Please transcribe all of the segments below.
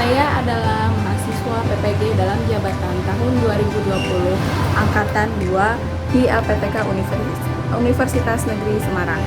Saya adalah mahasiswa PPG dalam jabatan tahun 2020 Angkatan 2 di LPTK Universitas Negeri Semarang.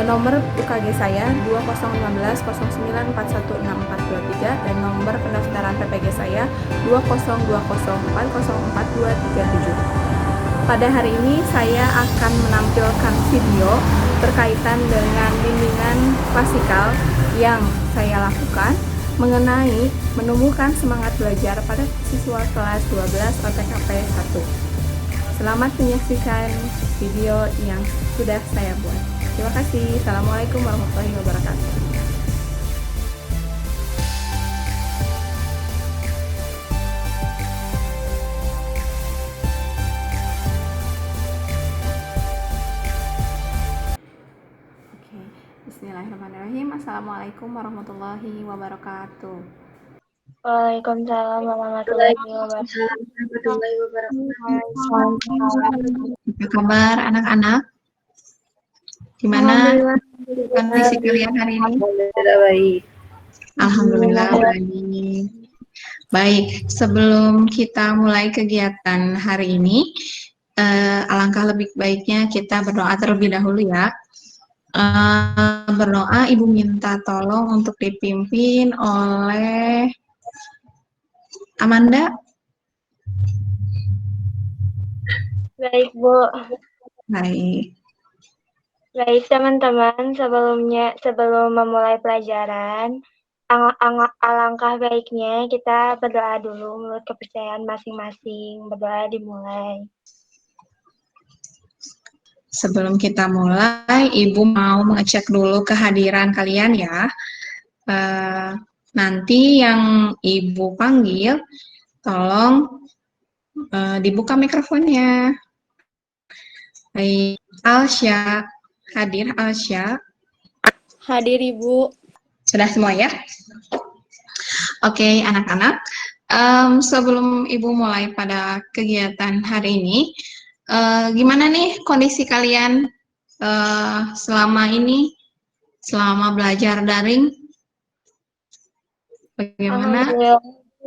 Nomor UKG saya 201509416423 dan nomor pendaftaran PPG saya 2020404237. Pada hari ini saya akan menampilkan video berkaitan dengan bimbingan klasikal yang saya lakukan mengenai menumbuhkan semangat belajar pada siswa kelas 12 OTKP 1. Selamat menyaksikan video yang sudah saya buat. Terima kasih. Assalamualaikum warahmatullahi wabarakatuh. Bismillahirrahmanirrahim. Assalamualaikum warahmatullahi wabarakatuh. Waalaikumsalam warahmatullahi wabarakatuh. Apa kabar anak-anak? Gimana kondisi kalian hari ini? Alhamdulillah baik. Alhamdulillah baik. Baik, sebelum kita mulai kegiatan hari ini, alangkah lebih baiknya kita berdoa terlebih dahulu ya. Berdoa, Ibu minta tolong untuk dipimpin oleh Amanda. Baik, Bu. Baik. Baik, teman-teman, sebelum memulai pelajaran, alangkah baiknya kita berdoa dulu menurut kepercayaan masing-masing. Berdoa dimulai. Sebelum kita mulai, Ibu mau mengecek dulu kehadiran kalian ya. Nanti yang Ibu panggil, tolong dibuka mikrofonnya. Baik, Alsya, hadir Alsya? Hadir Ibu. Sudah semua ya? Oke, anak-anak. Sebelum Ibu mulai pada kegiatan hari ini, gimana nih kondisi kalian selama ini, selama belajar daring? Bagaimana? Alhamdulillah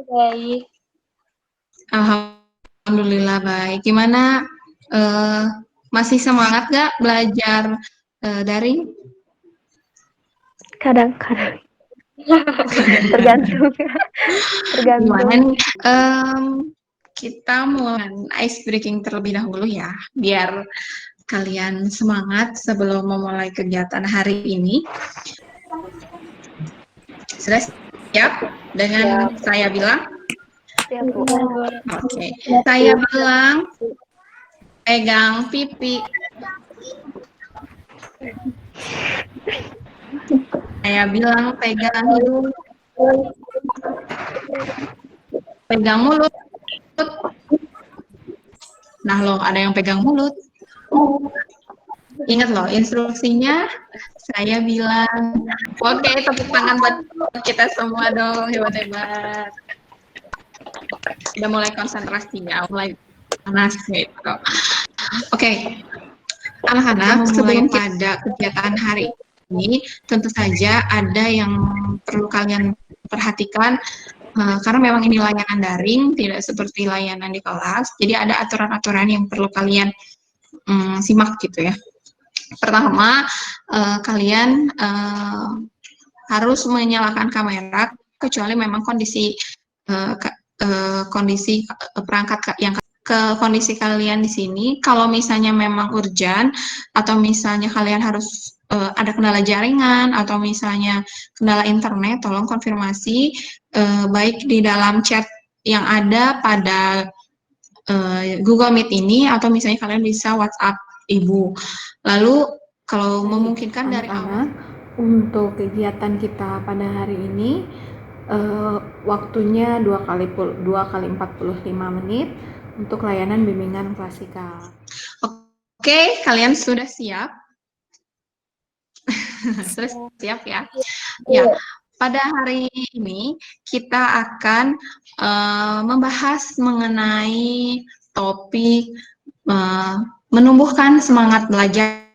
baik. Alhamdulillah baik. Gimana? Masih semangat gak belajar daring? Kadang-kadang. Tergantung. Gimana nih? Kita mulai ice breaking terlebih dahulu ya, biar kalian semangat sebelum memulai kegiatan hari ini. Sudah siap dengan saya bilang? Siap, Bu. Oke. Saya bilang pegang pipi. Saya bilang pegang hidung. Pegang mulut. Nah loh, ada yang pegang mulut. Ingat loh, instruksinya saya bilang. Oke, tepuk tangan buat kita semua dong, hebat-hebat. Udah mulai konsentrasi ya, mulai panas gitu. Oke, anak-anak, sebelum pada kegiatan hari ini, tentu saja ada yang perlu kalian perhatikan, karena memang ini layanan daring, tidak seperti layanan di kelas, jadi ada aturan-aturan yang perlu kalian simak gitu ya. Pertama, kalian harus menyalakan kamera, kecuali memang kondisi perangkat yang ke kondisi kalian di sini. Kalau misalnya memang urgent, atau misalnya kalian harus ada kendala jaringan, atau misalnya kendala internet, tolong konfirmasi baik di dalam chat yang ada pada Google Meet ini, atau misalnya kalian bisa WhatsApp Ibu. Lalu kalau memungkinkan dari awal. Untuk kegiatan kita pada hari ini, waktunya 2 kali 45 menit untuk layanan bimbingan klasikal. Oke, kalian sudah siap? Sudah siap ya? Ya, pada hari ini kita akan membahas mengenai topik menumbuhkan semangat belajar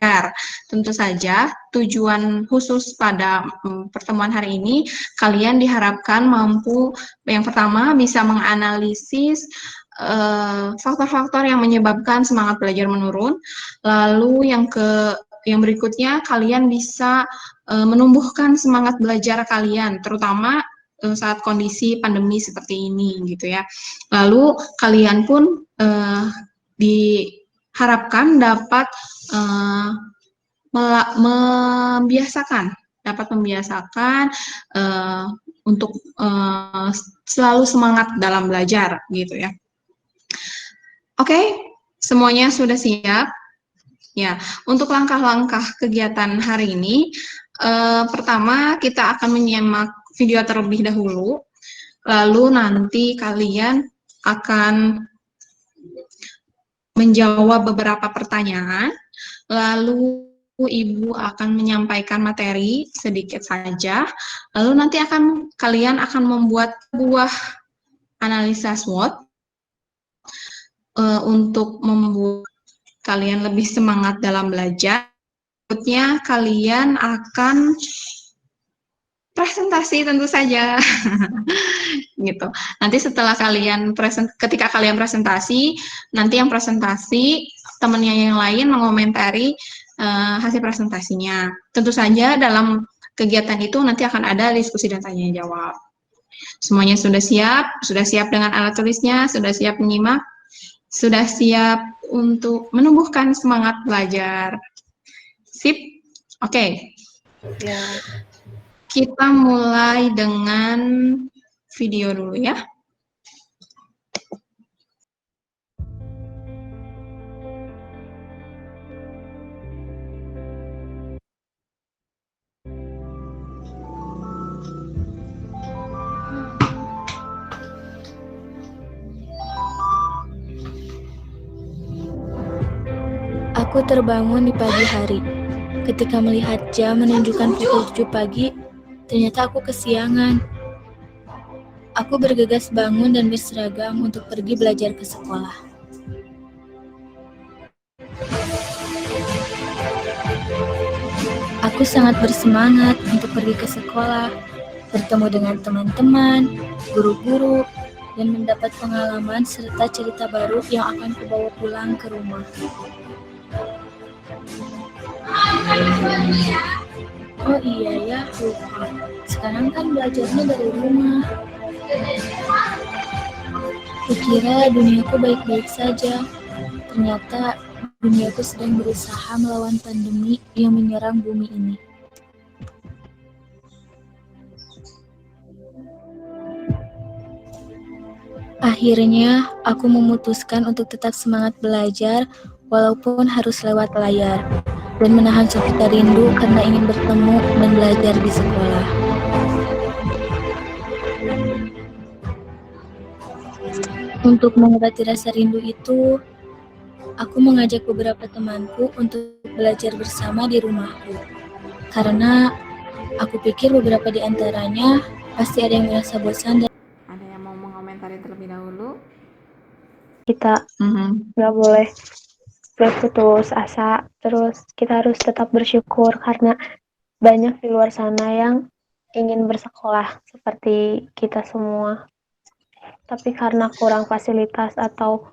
Tentu saja tujuan khusus pada pertemuan hari ini, kalian diharapkan mampu yang pertama bisa menganalisis faktor-faktor yang menyebabkan semangat belajar menurun. Lalu yang berikutnya kalian bisa menumbuhkan semangat belajar kalian, terutama saat kondisi pandemi seperti ini gitu ya. Lalu kalian pun diharapkan dapat membiasakan untuk selalu semangat dalam belajar gitu ya. Oke, semuanya sudah siap? Ya, untuk langkah-langkah kegiatan hari ini, pertama kita akan menyimak video terlebih dahulu, lalu nanti kalian akan menjawab beberapa pertanyaan, lalu Ibu akan menyampaikan materi sedikit saja, lalu nanti kalian akan membuat sebuah analisa SWOT untuk membuat kalian lebih semangat dalam belajar. Berikutnya kalian akan presentasi tentu saja. Gitu. Nanti setelah ketika kalian presentasi, nanti yang presentasi temannya yang lain mengomentari hasil presentasinya. Tentu saja dalam kegiatan itu nanti akan ada diskusi dan tanya jawab. Semuanya sudah siap dengan alat tulisnya, sudah siap menyimak, sudah siap untuk menumbuhkan semangat belajar. Sip? Oke. Ya. Kita mulai dengan video dulu ya. Aku terbangun di pagi hari. Ketika melihat jam menunjukkan pukul 7 pagi, ternyata aku kesiangan. Aku bergegas bangun dan berseragam untuk pergi belajar ke sekolah. Aku sangat bersemangat untuk pergi ke sekolah, bertemu dengan teman-teman, guru-guru, dan mendapat pengalaman serta cerita baru yang akan kubawa pulang ke rumah. Oh iya ya, lupa. Sekarang kan belajarnya dari rumah. Kukira duniaku baik-baik saja. Ternyata duniaku sedang berusaha melawan pandemi yang menyerang bumi ini. Akhirnya, aku memutuskan untuk tetap semangat belajar walaupun harus lewat layar, dan menahan sakit rindu karena ingin bertemu dan belajar di sekolah. Untuk mengobati rasa rindu itu, aku mengajak beberapa temanku untuk belajar bersama di rumahku. Karena aku pikir beberapa di antaranya pasti ada yang merasa bosan dan Ada yang mau mengomentari terlebih dahulu? Kita nggak boleh berputus asa, terus kita harus tetap bersyukur karena banyak di luar sana yang ingin bersekolah seperti kita semua. Tapi karena kurang fasilitas atau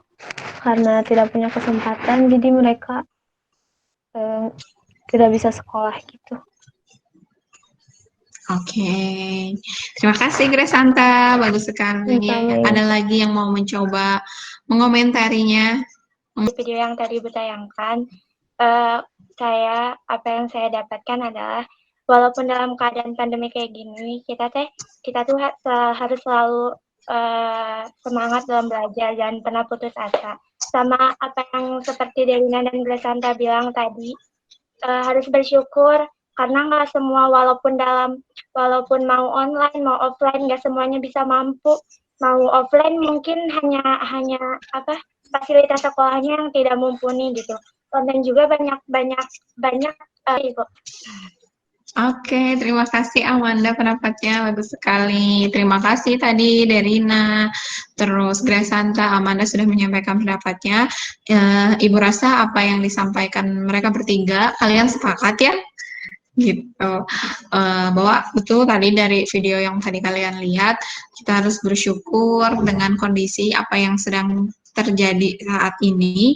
karena tidak punya kesempatan, jadi mereka tidak bisa sekolah gitu. Oke. Terima kasih Gresanta, bagus sekali. Sama-sama. Ada lagi yang mau mencoba mengomentarinya? Di video yang tadi bertayangkan, apa yang saya dapatkan adalah walaupun dalam keadaan pandemi kayak gini, kita tuh harus selalu semangat dalam belajar, jangan pernah putus asa. Sama apa yang seperti Delina dan Gresanta bilang tadi, harus bersyukur karena nggak semua walaupun mau online mau offline nggak semuanya bisa mampu. Mau offline mungkin hanya fasilitas sekolahnya yang tidak mumpuni gitu. Dan juga banyak Ibu. Oke, terima kasih Amanda, pendapatnya bagus sekali. Terima kasih tadi Derina, terus Gresanta, Amanda sudah menyampaikan pendapatnya. Ibu rasa apa yang disampaikan mereka bertiga, kalian sepakat ya? Gitu. Bahwa betul tadi dari video yang tadi kalian lihat, kita harus bersyukur dengan kondisi apa yang sedang terjadi saat ini.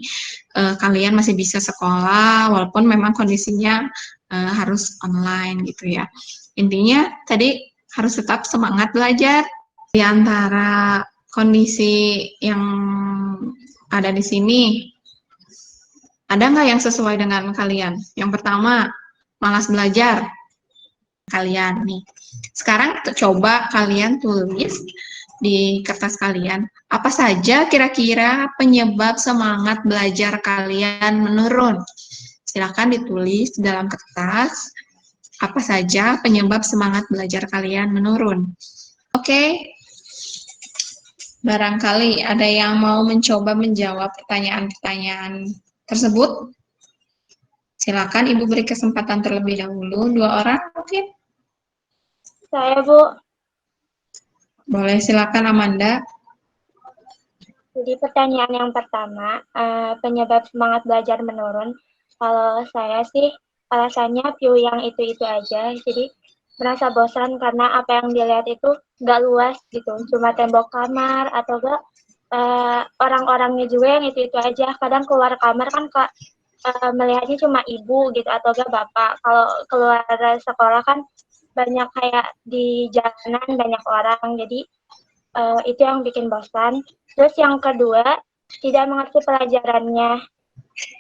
Kalian masih bisa sekolah, walaupun memang kondisinya harus online gitu ya. Intinya tadi harus tetap semangat belajar. Di antara kondisi yang ada di sini, ada nggak yang sesuai dengan kalian? Yang pertama, malas belajar. Kalian nih. Sekarang coba kalian tulis di kertas kalian, apa saja kira-kira penyebab semangat belajar kalian menurun? Silakan ditulis di dalam kertas, apa saja penyebab semangat belajar kalian menurun. Oke, barangkali ada yang mau mencoba menjawab pertanyaan-pertanyaan tersebut. Silakan Ibu beri kesempatan terlebih dahulu, 2 orang mungkin. Saya, Bu. Boleh, silakan Amanda. Jadi pertanyaan yang pertama, penyebab semangat belajar menurun. Kalau saya sih alasannya view yang itu-itu aja. Jadi merasa bosan karena apa yang dilihat itu nggak luas gitu. Cuma tembok kamar atau enggak orang-orangnya juga yang itu-itu aja. Kadang keluar kamar kan melihatnya cuma ibu gitu atau enggak bapak. Kalau keluar sekolah kan banyak kayak di jalanan banyak orang. Jadi itu yang bikin bosan. Terus yang kedua, tidak mengerti pelajarannya.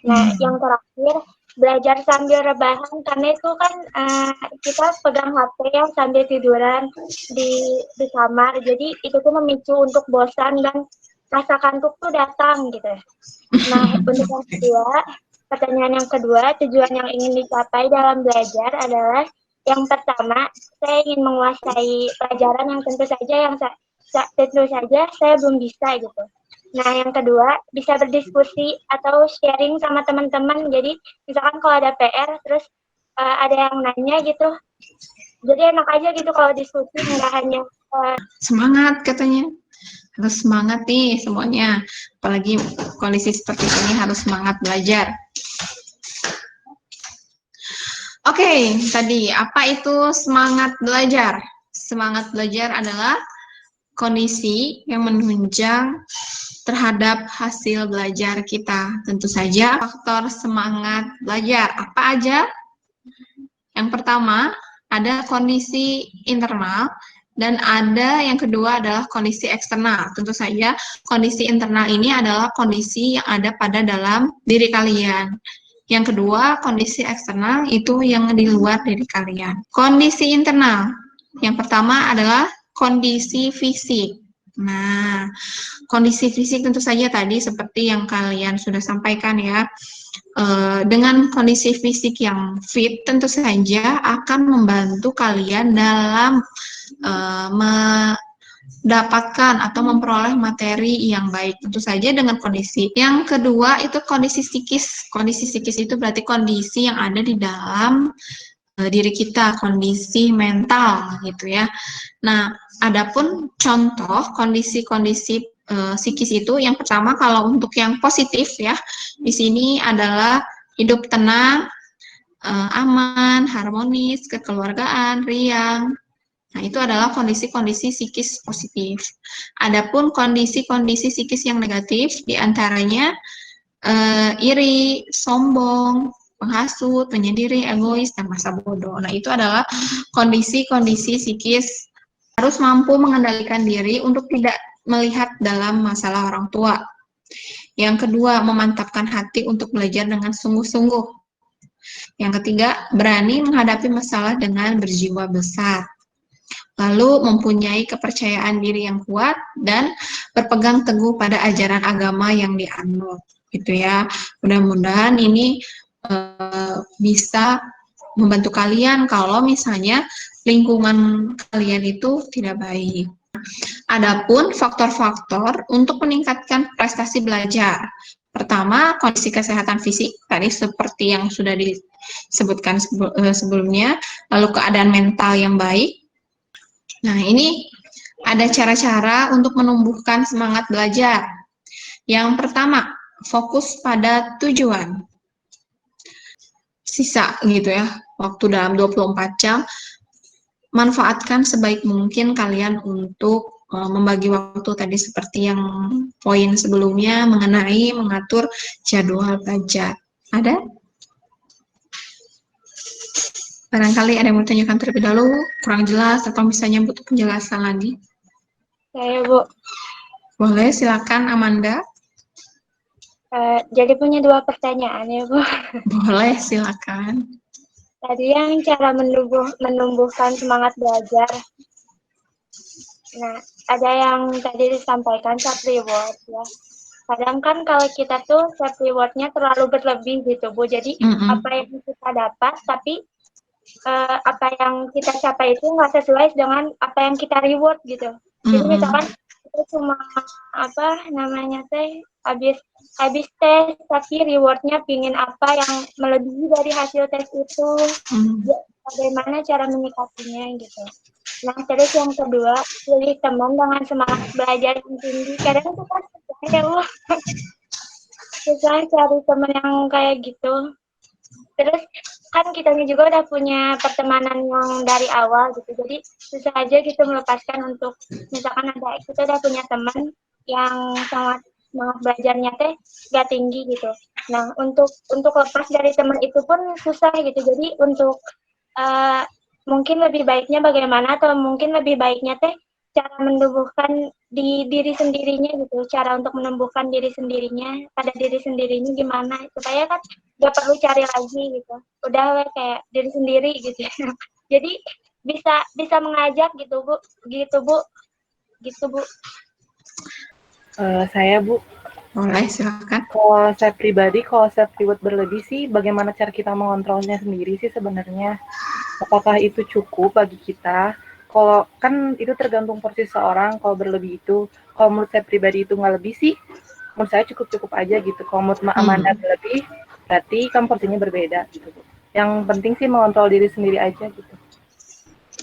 Nah, yang terakhir, belajar sambil rebahan, karena itu kan kita pegang HP yang sambil tiduran di kamar, jadi itu tuh memicu untuk bosan dan rasa kantuk tuh datang gitu. Nah, untuk yang kedua, pertanyaan yang kedua, tujuan yang ingin dicapai dalam belajar adalah yang pertama, saya ingin menguasai pelajaran yang tentu saja saya belum bisa gitu. Nah, yang kedua, bisa berdiskusi atau sharing sama teman-teman. Jadi, misalkan kalau ada PR, terus ada yang nanya gitu. Jadi enak aja gitu kalau diskusi, nggak hanya... Semangat katanya. Harus semangat nih semuanya. Apalagi kondisi seperti ini harus semangat belajar. Oke, tadi apa itu semangat belajar? Semangat belajar adalah kondisi yang menunjang terhadap hasil belajar kita. Tentu saja faktor semangat belajar. Apa aja? Yang pertama, ada kondisi internal dan ada yang kedua adalah kondisi eksternal. Tentu saja kondisi internal ini adalah kondisi yang ada pada dalam diri kalian. Yang kedua, kondisi eksternal itu yang di luar diri kalian. Kondisi internal. Yang pertama adalah kondisi fisik. Nah, kondisi fisik tentu saja tadi seperti yang kalian sudah sampaikan ya. Dengan kondisi fisik yang fit tentu saja akan membantu kalian dalam mendapatkan atau memperoleh materi yang baik. Tentu saja dengan kondisi. Yang kedua itu kondisi psikis. Kondisi psikis itu berarti kondisi yang ada di dalam diri kita, kondisi mental gitu ya. Nah, adapun contoh kondisi-kondisi psikis itu yang pertama kalau untuk yang positif ya, di sini adalah hidup tenang, aman, harmonis, kekeluargaan, riang. Nah, itu adalah kondisi-kondisi psikis positif. Adapun kondisi-kondisi psikis yang negatif diantaranya iri, sombong, menghasut, menyendiri, egois, dan masa bodoh. Nah, itu adalah kondisi-kondisi psikis. Harus mampu mengendalikan diri untuk tidak melihat dalam masalah orang tua. Yang kedua, memantapkan hati untuk belajar dengan sungguh-sungguh. Yang ketiga, berani menghadapi masalah dengan berjiwa besar. Lalu mempunyai kepercayaan diri yang kuat dan berpegang teguh pada ajaran agama yang dianut. Gitu ya. Mudah-mudahan ini bisa membantu kalian kalau misalnya lingkungan kalian itu tidak baik. Adapun faktor-faktor untuk meningkatkan prestasi belajar. Pertama, kondisi kesehatan fisik, tadi seperti yang sudah disebutkan sebelumnya, lalu keadaan mental yang baik. Nah, ini ada cara-cara untuk menumbuhkan semangat belajar. Yang pertama, fokus pada tujuan. Sisa gitu ya, waktu dalam 24 jam, manfaatkan sebaik mungkin kalian untuk membagi waktu tadi seperti yang poin sebelumnya mengenai mengatur jadwal belajar. Ada? Barangkali ada yang mau tanyakan terlebih dahulu, kurang jelas atau misalnya butuh penjelasan lagi. Saya, Bu. Boleh, silakan Amanda. Jadi punya 2 pertanyaan ya, Bu. Boleh, silakan. Tadi yang cara menumbuhkan semangat belajar. Nah, ada yang tadi disampaikan self reward ya. Kadang kan kalau kita tuh self reward-nya terlalu berlebih gitu, Bu. Jadi apa yang kita dapat, tapi apa yang kita capai itu nggak sesuai dengan apa yang kita reward gitu. Jadi misalkan kita cuma habis tes tapi rewardnya pingin apa yang melebihi dari hasil tes itu. Bagaimana cara menyikapinya gitu. Nah, terus yang kedua, pilih teman dengan semangat belajar yang tinggi. Kadang itu kan susah cari teman yang kayak gitu. Terus kan kitanya juga udah punya pertemanan yang dari awal gitu, jadi susah aja gitu melepaskan untuk misalkan kita udah punya teman yang sangat semangat belajarnya teh gak tinggi gitu. Nah, untuk lepas dari teman itu pun susah gitu. Jadi untuk mungkin lebih baiknya bagaimana, atau mungkin lebih baiknya teh cara menumbuhkan di diri sendirinya gitu, cara untuk menumbuhkan diri sendirinya pada diri sendirinya gimana supaya kan gak perlu cari lagi gitu, udah kayak diri sendiri gitu. Jadi bisa mengajak gitu Bu. Saya Bu. Boleh, silakan. Kalau saya pribadi, kalau self reward berlebih sih, bagaimana cara kita mengontrolnya sendiri sih sebenarnya. Apakah itu cukup bagi kita? Kalau kan itu tergantung porsi seorang. Kalau berlebih itu, kalau menurut saya pribadi itu nggak lebih sih, menurut saya cukup aja gitu. Kalau menurut Amanda berlebih, berarti kan porsinya berbeda gitu. Yang penting sih mengontrol diri sendiri aja gitu.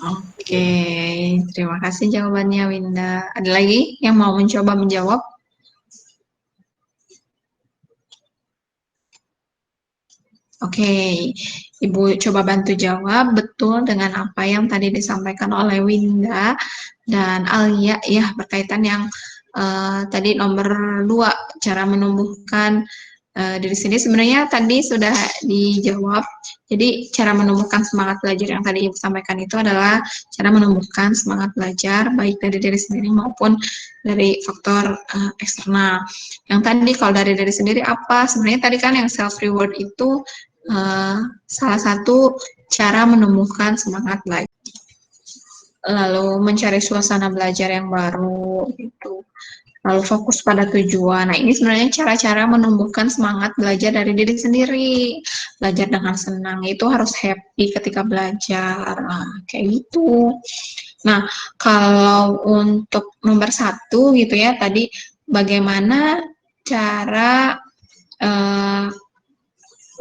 Oke, terima kasih jawabannya Winda. Ada lagi yang mau mencoba menjawab? Oke, Ibu coba bantu jawab betul dengan apa yang tadi disampaikan oleh Winda dan Alia ya, berkaitan yang tadi nomor 2, cara menumbuhkan diri sendiri. Sebenarnya tadi sudah dijawab. Jadi cara menumbuhkan semangat belajar yang tadi Ibu sampaikan itu adalah cara menumbuhkan semangat belajar baik dari diri sendiri maupun dari faktor eksternal. Yang tadi kalau dari diri sendiri apa? Sebenarnya tadi kan yang self reward itu salah satu cara menumbuhkan semangat belajar. Lalu mencari suasana belajar yang baru gitu. Lalu fokus pada tujuan. Nah, ini sebenarnya cara-cara menumbuhkan semangat belajar dari diri sendiri. Belajar dengan senang, itu harus happy ketika belajar. Nah, kayak gitu. Nah, kalau untuk nomor 1 gitu ya, tadi bagaimana cara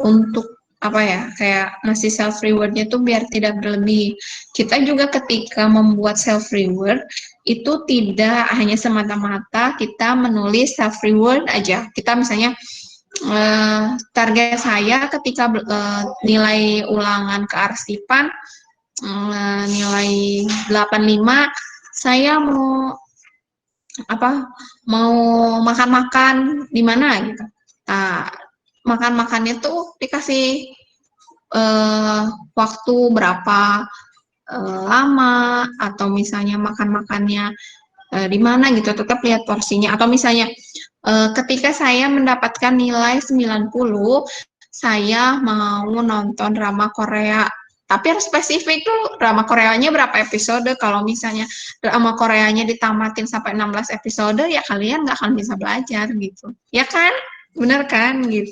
untuk apa ya, kayak ngasih self rewardnya tuh biar tidak berlebih. Kita juga ketika membuat self reward itu tidak hanya semata-mata kita menulis self reward aja. Kita misalnya target saya ketika nilai ulangan kearsipan nilai 85, saya mau makan-makan di mana gitu. Nah, makan-makannya tuh dikasih waktu berapa lama, atau misalnya makan-makannya di mana gitu, tetap lihat porsinya. Atau misalnya ketika saya mendapatkan nilai 90, saya mau nonton drama Korea. Tapi harus spesifik tuh drama Koreanya berapa episode. Kalau misalnya drama Koreanya ditamatin sampai 16 episode, ya kalian nggak akan bisa belajar gitu. Ya kan? Bener kan? Gitu.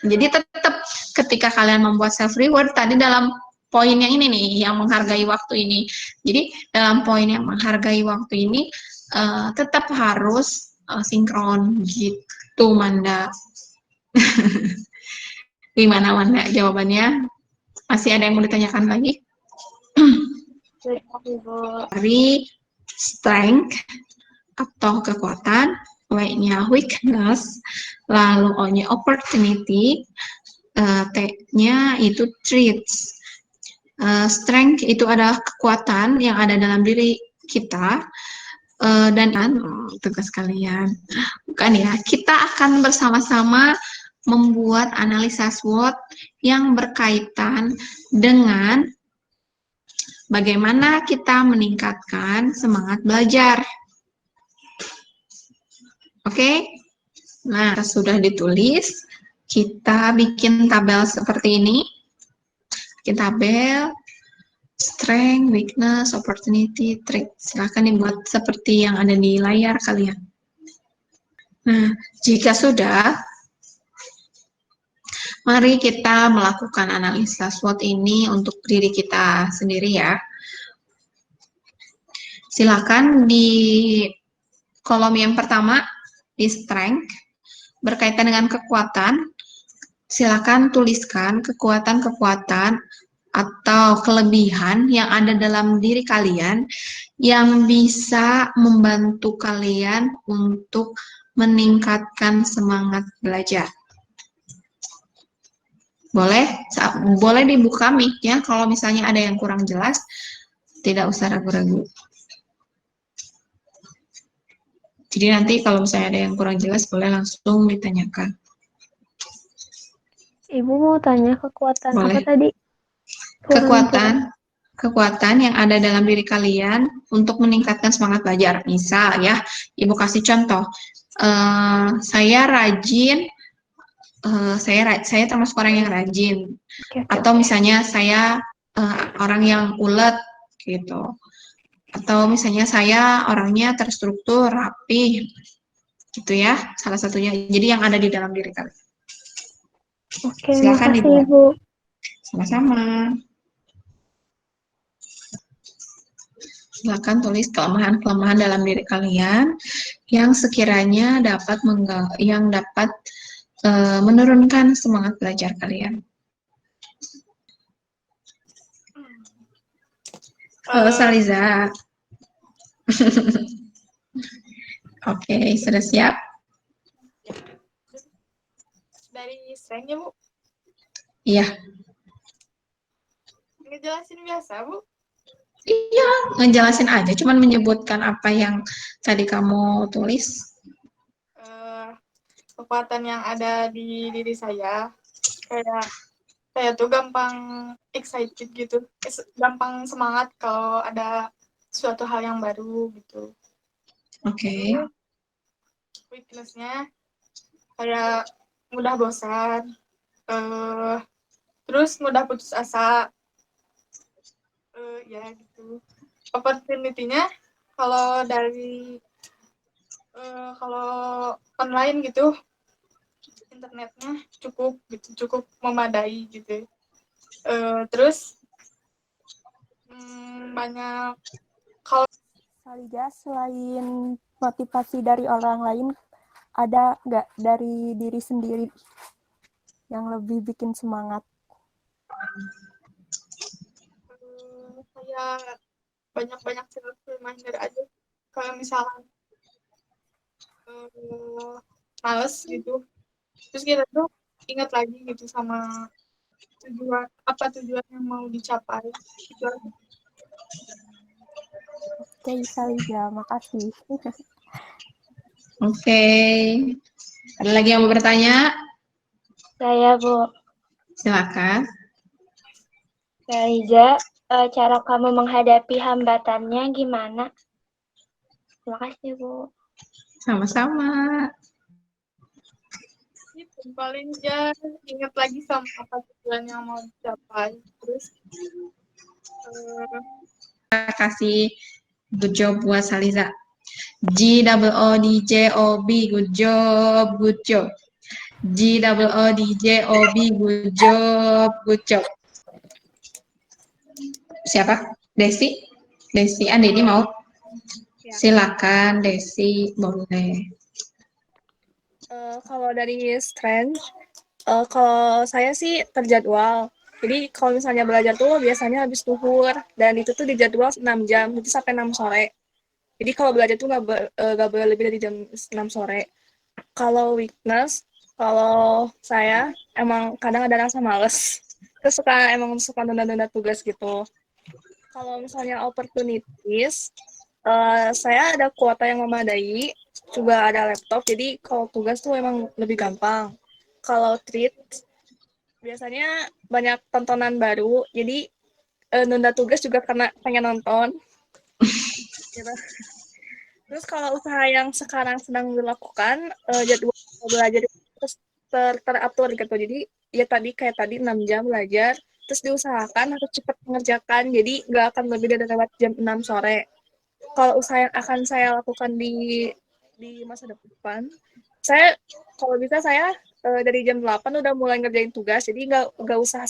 Jadi tetap ketika kalian membuat self reward, tadi dalam poin yang ini nih, yang menghargai waktu ini. Jadi dalam poin yang menghargai waktu ini, tetap harus sinkron gitu, Manda. Gimana Wanda jawabannya? Masih ada yang mau ditanyakan lagi? Sudah, Ibu. Dari strength atau kekuatan, W-nya weakness, lalu O-nya opportunity, T-nya itu traits. Strength itu adalah kekuatan yang ada dalam diri kita, dan tugas kalian bukan ya, kita akan bersama-sama membuat analisa SWOT yang berkaitan dengan bagaimana kita meningkatkan semangat belajar. Oke? Nah, sudah ditulis, kita bikin tabel seperti ini. Bikin tabel, strength, weakness, opportunity, trait. Silahkan dibuat seperti yang ada di layar kalian. Nah, jika sudah, mari kita melakukan analisa SWOT ini untuk diri kita sendiri ya. Silakan di kolom yang pertama, di strength, berkaitan dengan kekuatan, silakan tuliskan kekuatan-kekuatan atau kelebihan yang ada dalam diri kalian yang bisa membantu kalian untuk meningkatkan semangat belajar. Boleh dibuka mic-nya kalau misalnya ada yang kurang jelas, tidak usah ragu-ragu. Jadi nanti kalau misalnya ada yang kurang jelas, boleh langsung ditanyakan. Ibu mau tanya kekuatan Boleh. apa tadi? Kekuatan yang ada dalam diri kalian untuk meningkatkan semangat belajar. Misal ya, Ibu kasih contoh. Saya rajin, saya termasuk orang yang rajin. Atau misalnya saya orang yang ulet gitu. Atau misalnya saya orangnya terstruktur, rapi. Gitu ya, salah satunya. Jadi yang ada di dalam diri kalian. Oke, Silakan makasih dibuat. Ibu. Sama-sama. Silakan tulis kelemahan-kelemahan dalam diri kalian yang sekiranya dapat menurunkan semangat belajar kalian. Halo Saliza. Oke, sudah siap? Dari strength ya, Bu? Iya. Ngejelasin biasa, Bu? Iya, ngejelasin aja, cuman menyebutkan apa yang tadi kamu tulis. Kekuatan yang ada di diri saya, kayak saya tuh gampang excited gitu, gampang semangat kalau ada suatu hal yang baru gitu. Oke. Weakness-nya kayak mudah bosan, terus mudah putus asa, ya gitu. Opportunity-nya kalau dari kalau online gitu, internetnya cukup memadai gitu. Terus banyak kalau Salija, selain motivasi dari orang lain, ada nggak dari diri sendiri yang lebih bikin semangat? kayak banyak-banyak self reminder aja. Kalau misalkan males gitu, terus kita tuh ingat lagi gitu sama tujuan yang mau dicapai. Gitu aja. Oke, Salija, makasih. Oke. Ada lagi yang mau bertanya? Saya, Bu. Silakan. Raiza, cara kamu menghadapi hambatannya gimana? Terima kasih, Bu. Sama-sama. Gitu, paling ya ingat lagi sama apa tujuan yang mau dicapai. Terus Kasih good job buat Saliza. G-O-O-D-J-O-B, good job, good job. G-O-O-D-J-O-B, good job, good job. Siapa? Desi? Desi, Andini mau? Ya. Silakan, Desi, boleh. Kalau dari strength, Kalau saya sih terjadwal. Jadi kalau misalnya belajar tuh biasanya habis duhur dan itu tuh dijadwal 6 jam, itu sampai 6 sore. Jadi kalau belajar tuh nggak boleh lebih dari jam 6 sore. Kalau weakness, kalau saya emang kadang ada rasa males. Terus emang suka nunda-nunda tugas gitu. Kalau misalnya opportunities, saya ada kuota yang memadai, juga ada laptop, jadi kalau tugas tuh emang lebih gampang. Kalau treat, biasanya banyak tontonan baru, jadi nunda tugas juga karena pengen nonton. Gitu. Terus kalau usaha yang sekarang sedang dilakukan, jadwal belajar terus teratur gitu. Jadi ya kayak tadi 6 jam belajar, terus diusahakan harus cepat mengerjakan, jadi nggak akan lebih dari lewat jam 6 sore. Kalau usaha yang akan saya lakukan di masa depan, saya kalau bisa saya dari jam 8 udah mulai ngerjain tugas, jadi nggak usah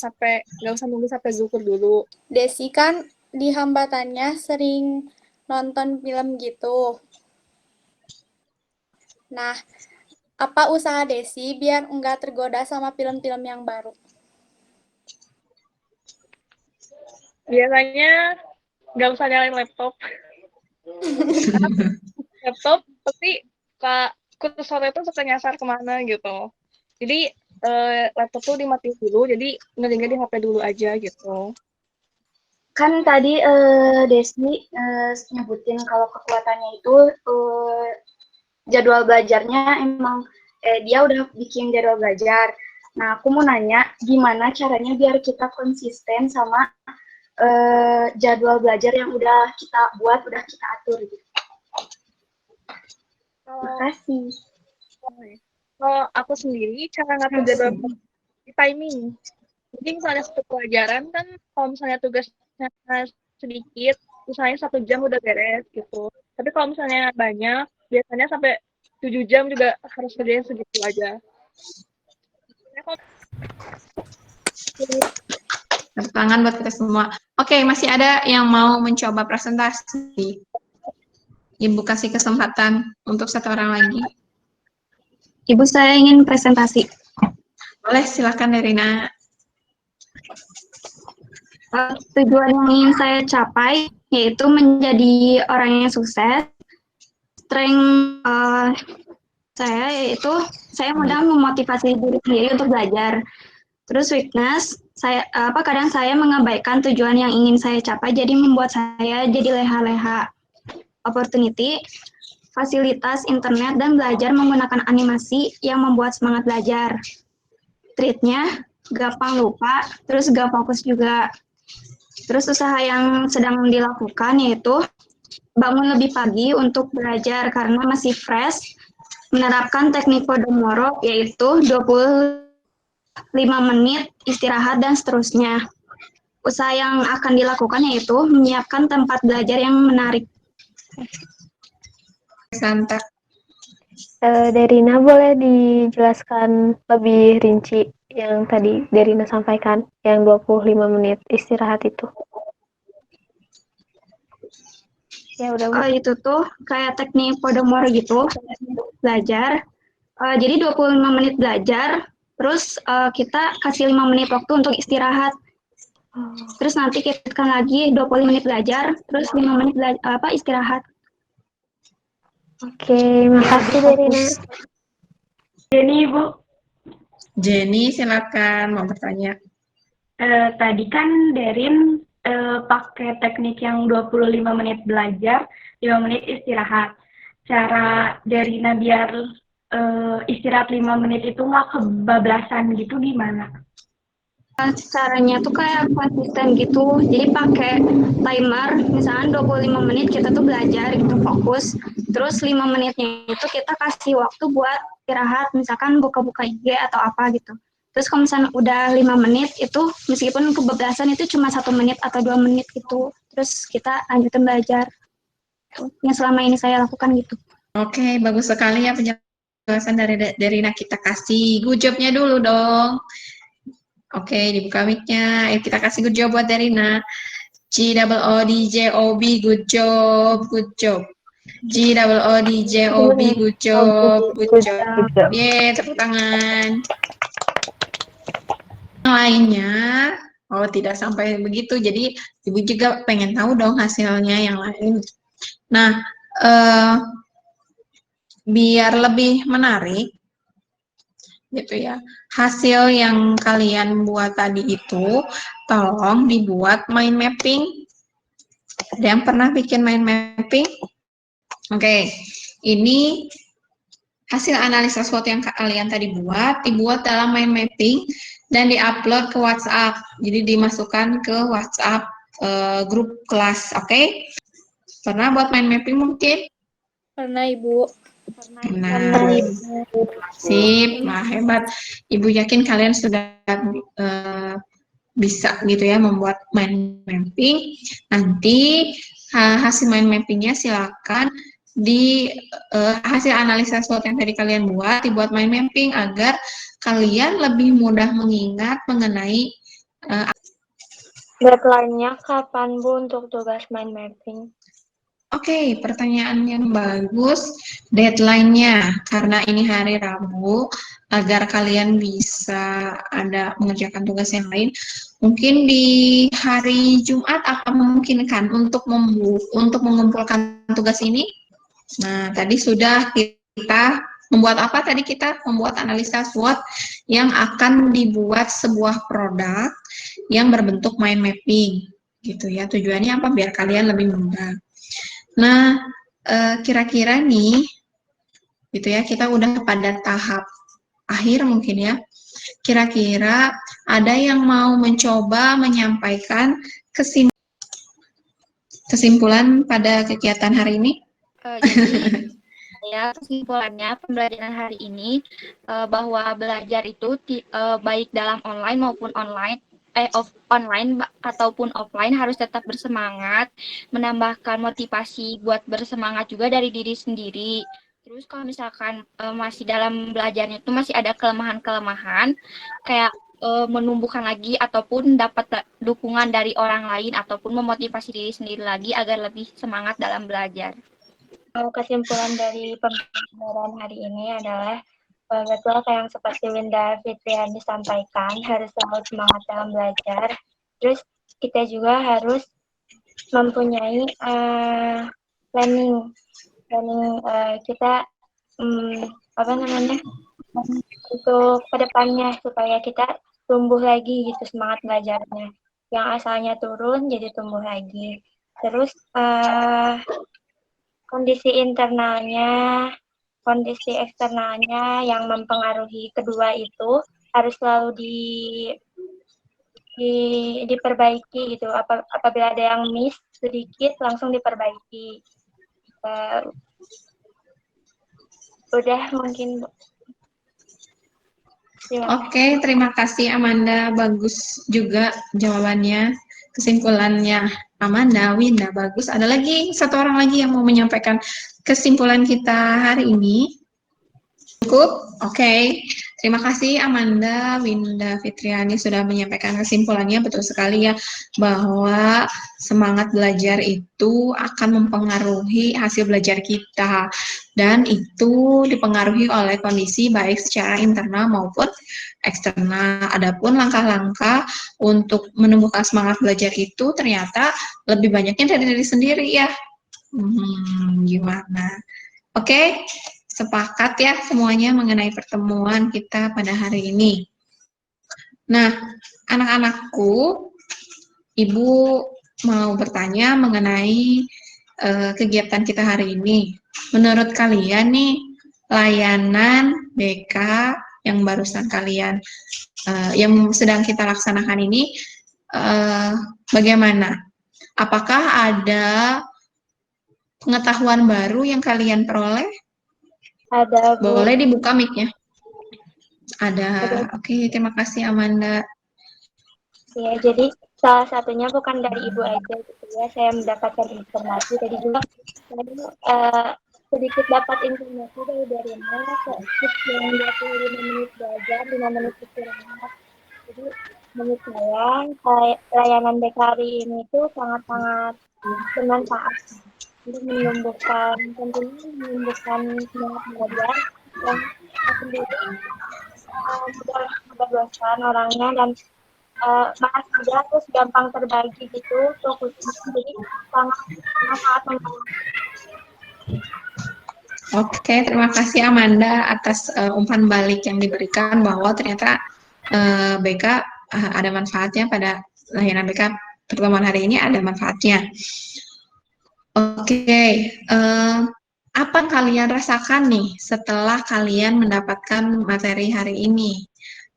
nunggu sampai zuhur dulu. Desi kan di hambatannya sering nonton film gitu. Nah, apa usaha Desi biar nggak tergoda sama film-film yang baru? Biasanya nggak usah nyalain laptop. Laptop pasti kursornya tuh suka nyasar kemana gitu. Jadi laptop tuh dimatiin dulu, jadi ngerjainnya di HP dulu aja gitu. Kan tadi Desi nyebutin kalau kekuatannya itu jadwal belajarnya emang dia udah bikin jadwal belajar. Nah, aku mau nanya gimana caranya biar kita konsisten sama jadwal belajar yang udah kita buat, udah kita atur gitu. Makasih. Kalau aku sendiri, cara ngatur jadwal di timing. Jadi misalnya satu pelajaran kan, kalau misalnya tugasnya sedikit, misalnya 1 jam udah beres gitu. Tapi kalau misalnya banyak, biasanya sampai 7 jam juga harus kerjain segitu aja. Tepuk tangan buat kita semua. Oke, masih ada yang mau mencoba presentasi? Ibu kasih kesempatan untuk 1 orang lagi. Ibu, saya ingin presentasi. Boleh, silakan Derina. Tujuan yang ingin saya capai yaitu menjadi orang yang sukses. Strength saya yaitu saya mudah memotivasi diri sendiri untuk belajar. Terus weakness, kadang saya mengabaikan tujuan yang ingin saya capai, jadi membuat saya jadi leha-leha. Opportunity, fasilitas internet dan belajar menggunakan animasi yang membuat semangat belajar. Treatnya, gampang lupa, terus gak fokus juga. Terus usaha yang sedang dilakukan yaitu bangun lebih pagi untuk belajar karena masih fresh, menerapkan teknik Pomodoro yaitu 25 menit istirahat dan seterusnya. Usaha yang akan dilakukan yaitu menyiapkan tempat belajar yang menarik. Santa. Derina, boleh dijelaskan lebih rinci yang tadi Derina sampaikan, yang 25 menit istirahat itu? Ya udah. Itu tuh kayak teknik Pomodoro gitu, belajar. Jadi 25 menit belajar, terus kita kasih 5 menit waktu untuk istirahat. Terus nanti kita tekan lagi 25 menit belajar, terus 5 menit istirahat. Oke, makasih Derina. Jenny, Ibu. Jenny, silakan mau bertanya. Tadi kan Derin pakai teknik yang 25 menit belajar, 5 menit istirahat. Cara Derina biar istirahat 5 menit itu nggak kebablasan gitu gimana? Caranya tuh kayak konsisten gitu, jadi pakai timer, misalnya 25 menit kita tuh belajar gitu, fokus, terus 5 menitnya itu kita kasih waktu buat istirahat, misalkan buka-buka IG atau apa gitu. Terus kalau misalnya udah 5 menit itu, meskipun kebablasan itu cuma 1 menit atau 2 menit gitu, terus kita lanjutin belajar. Yang selama ini saya lakukan gitu. Oke, bagus sekali ya penjelasan dari Derina. Kita kasih good job-nya dulu dong. Oke, dibuka mic-nya. Kita kasih good job buat Derina. G-O-O-D-J-O-B, good job, good job. G-O-O-D-J-O-B, good job, good job. Yeay, tepuk tangan. lainnya, oh tidak sampai begitu. Jadi Ibu juga pengen tahu dong hasilnya yang lain. Nah, biar lebih menarik, gitu ya. Hasil yang kalian buat tadi itu, tolong dibuat mind mapping. Ada yang pernah bikin mind mapping? Oke, ini hasil analisa SWOT yang kalian tadi buat, dibuat dalam mind mapping dan diupload ke WhatsApp. Jadi dimasukkan ke WhatsApp grup kelas, oke? Pernah buat mind mapping mungkin? Karena Ibu. Nah, sip, nah hebat. Ibu yakin kalian sudah bisa gitu ya membuat mind mapping. Nanti hasil mind mappingnya silakan di hasil analisa SWOT yang tadi kalian buat, dibuat mind mapping agar kalian lebih mudah mengingat mengenai Deadline-nya kapan Bu untuk tugas mind mapping? Oke, pertanyaan yang bagus. Deadline-nya, karena ini hari Rabu, agar kalian bisa ada mengerjakan tugas yang lain, mungkin di hari Jumat akan memungkinkan untuk mengumpulkan tugas ini. Nah, tadi sudah kita membuat apa tadi kita? Membuat analisa SWOT yang akan dibuat sebuah produk yang berbentuk mind mapping. Gitu ya, tujuannya apa? Biar kalian lebih mudah. Nah, kira-kira nih, gitu ya, kita udah pada tahap akhir mungkin ya. Kira-kira ada yang mau mencoba menyampaikan kesimpulan pada kegiatan hari ini? Jadi saya kesimpulannya pembelajaran hari ini bahwa belajar itu baik dalam online maupun online ataupun offline harus tetap bersemangat, menambahkan motivasi buat bersemangat juga dari diri sendiri. Terus kalau misalkan masih dalam belajarnya itu masih ada kelemahan-kelemahan, kayak menumbuhkan lagi ataupun dapat dukungan dari orang lain ataupun memotivasi diri sendiri lagi agar lebih semangat dalam belajar. Kesimpulan dari pembelajaran hari ini adalah betul apa yang seperti Winda Fitriani sampaikan, harus selalu semangat dalam belajar. Terus kita juga harus mempunyai planning kita untuk kedepannya supaya kita tumbuh lagi gitu semangat belajarnya. Yang asalnya turun jadi tumbuh lagi. Terus kondisi internalnya, kondisi eksternalnya yang mempengaruhi kedua itu harus selalu diperbaiki gitu. Apabila ada yang miss sedikit langsung diperbaiki. Udah mungkin. Oke, terima kasih Amanda, bagus juga jawabannya, kesimpulannya Amanda, Winda, bagus. Ada lagi satu orang lagi yang mau menyampaikan kesimpulan kita hari ini? Cukup? Oke. Terima kasih Amanda, Winda, Fitriani sudah menyampaikan kesimpulannya. Betul sekali ya, bahwa semangat belajar itu akan mempengaruhi hasil belajar kita. Dan itu dipengaruhi oleh kondisi baik secara internal maupun eksternal. Adapun langkah-langkah untuk menumbuhkan semangat belajar itu ternyata lebih banyaknya dari diri sendiri ya. Gimana? Oke, sepakat ya semuanya mengenai pertemuan kita pada hari ini. Nah, anak-anakku, Ibu mau bertanya mengenai kegiatan kita hari ini. Menurut kalian nih, layanan BK yang barusan kalian, yang sedang kita laksanakan ini, bagaimana? Apakah ada pengetahuan baru yang kalian peroleh? Ada, Bu. Boleh dibuka mic-nya. Ada. Oke, terima kasih Amanda. Ya, jadi salah satunya bukan dari Ibu aja gitu ya. Saya mendapatkan informasi tadi juga saya sedikit dapat informasi dari mana tips yang 25 menit belajar, 5 menit istirahat. Jadi menurut saya layanan BK hari ini tuh sangat-sangat bermanfaat untuk tentunya menumbuhkan semangat belajar dan sendiri mudah bosan orangnya dan bahas aja terus gampang terbagi gitu fokusnya, jadi sangat membantu. Oke, terima kasih Amanda atas umpan balik yang diberikan bahwa ternyata BK ada manfaatnya pada layanan BK pertemuan hari ini ada manfaatnya. Oke, apa yang kalian rasakan nih setelah kalian mendapatkan materi hari ini?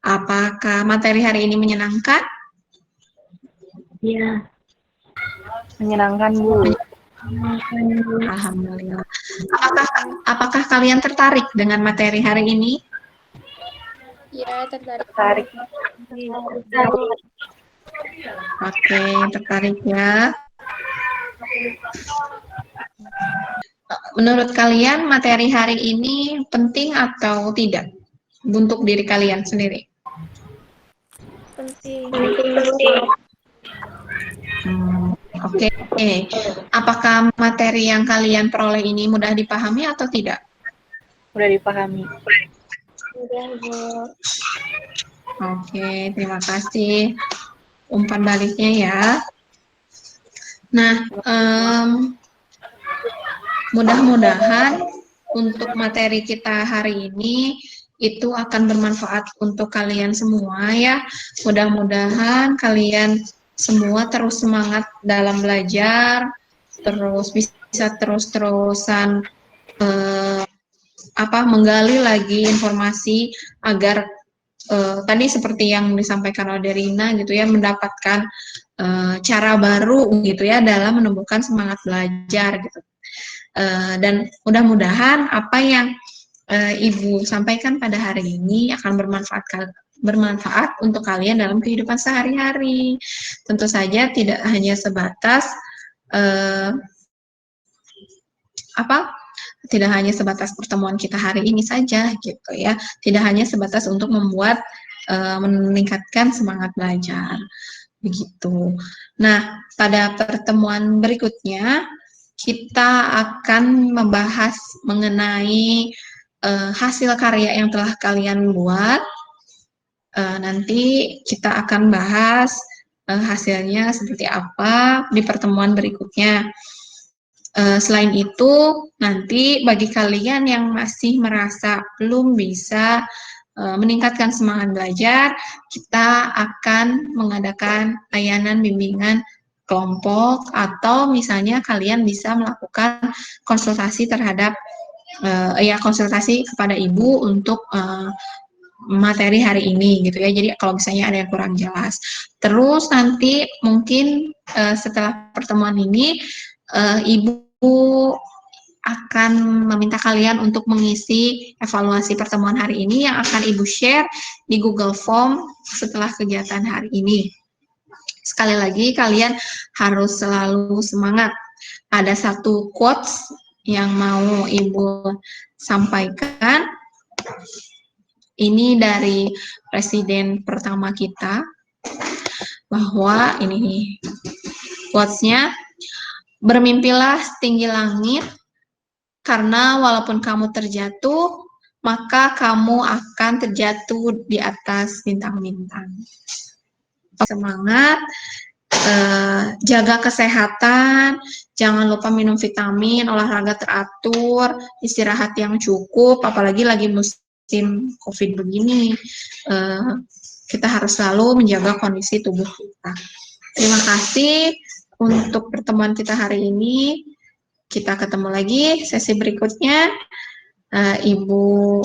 Apakah materi hari ini menyenangkan? Iya. Menyenangkan, Bu. Alhamdulillah. Apakah kalian tertarik dengan materi hari ini? Ya, tertarik. Tarik. Oke, tertarik ya. Menurut kalian materi hari ini penting atau tidak untuk diri kalian sendiri? Penting. Oke. Apakah materi yang kalian peroleh ini mudah dipahami atau tidak? Udah dipahami. Udah, Bu. Oke, terima kasih umpan baliknya ya. Nah, mudah-mudahan untuk materi kita hari ini itu akan bermanfaat untuk kalian semua ya. Mudah-mudahan kalian semua terus semangat dalam belajar, terus bisa terus-terusan menggali lagi informasi agar tadi seperti yang disampaikan oleh Rina gitu ya, mendapatkan cara baru gitu ya dalam menumbuhkan semangat belajar gitu. Dan mudah-mudahan apa yang Ibu sampaikan pada hari ini akan bermanfaat untuk kalian dalam kehidupan sehari-hari. Tentu saja tidak hanya sebatas tidak hanya sebatas pertemuan kita hari ini saja gitu ya. Tidak hanya sebatas untuk meningkatkan semangat belajar begitu. Nah, pada pertemuan berikutnya kita akan membahas mengenai hasil karya yang telah kalian buat. Nanti kita akan bahas hasilnya seperti apa di pertemuan berikutnya. Selain itu, nanti bagi kalian yang masih merasa belum bisa meningkatkan semangat belajar, kita akan mengadakan layanan bimbingan kelompok atau misalnya kalian bisa melakukan konsultasi terhadap konsultasi kepada ibu untuk materi hari ini gitu ya. Jadi kalau misalnya ada yang kurang jelas, terus nanti mungkin setelah pertemuan ini ibu akan meminta kalian untuk mengisi evaluasi pertemuan hari ini yang akan ibu share di Google Form setelah kegiatan hari ini. Sekali lagi kalian harus selalu semangat. Ada satu quotes yang mau ibu sampaikan. Ini dari presiden pertama kita, bahwa ini quotes-nya, bermimpilah setinggi langit, karena walaupun kamu terjatuh, maka kamu akan terjatuh di atas bintang-bintang. Semangat, jaga kesehatan, jangan lupa minum vitamin, olahraga teratur, istirahat yang cukup, apalagi lagi musim COVID begini, kita harus selalu menjaga kondisi tubuh kita. Terima kasih untuk pertemuan kita hari ini. Kita ketemu lagi sesi berikutnya. Ibu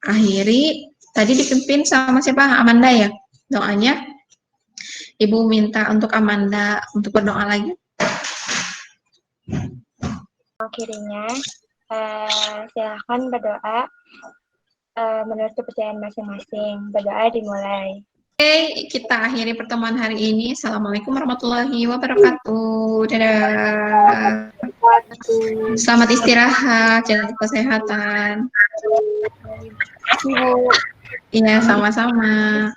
akhiri, tadi dipimpin sama siapa? Amanda ya, doanya. Ibu minta untuk Amanda untuk berdoa lagi. Akhirnya, silahkan berdoa menurut kepercayaan masing-masing. Berdoa dimulai. Oke, kita akhiri pertemuan hari ini. Assalamualaikum warahmatullahi wabarakatuh. Dadah. Selamat istirahat, jaga kesehatan. Iya, sama-sama.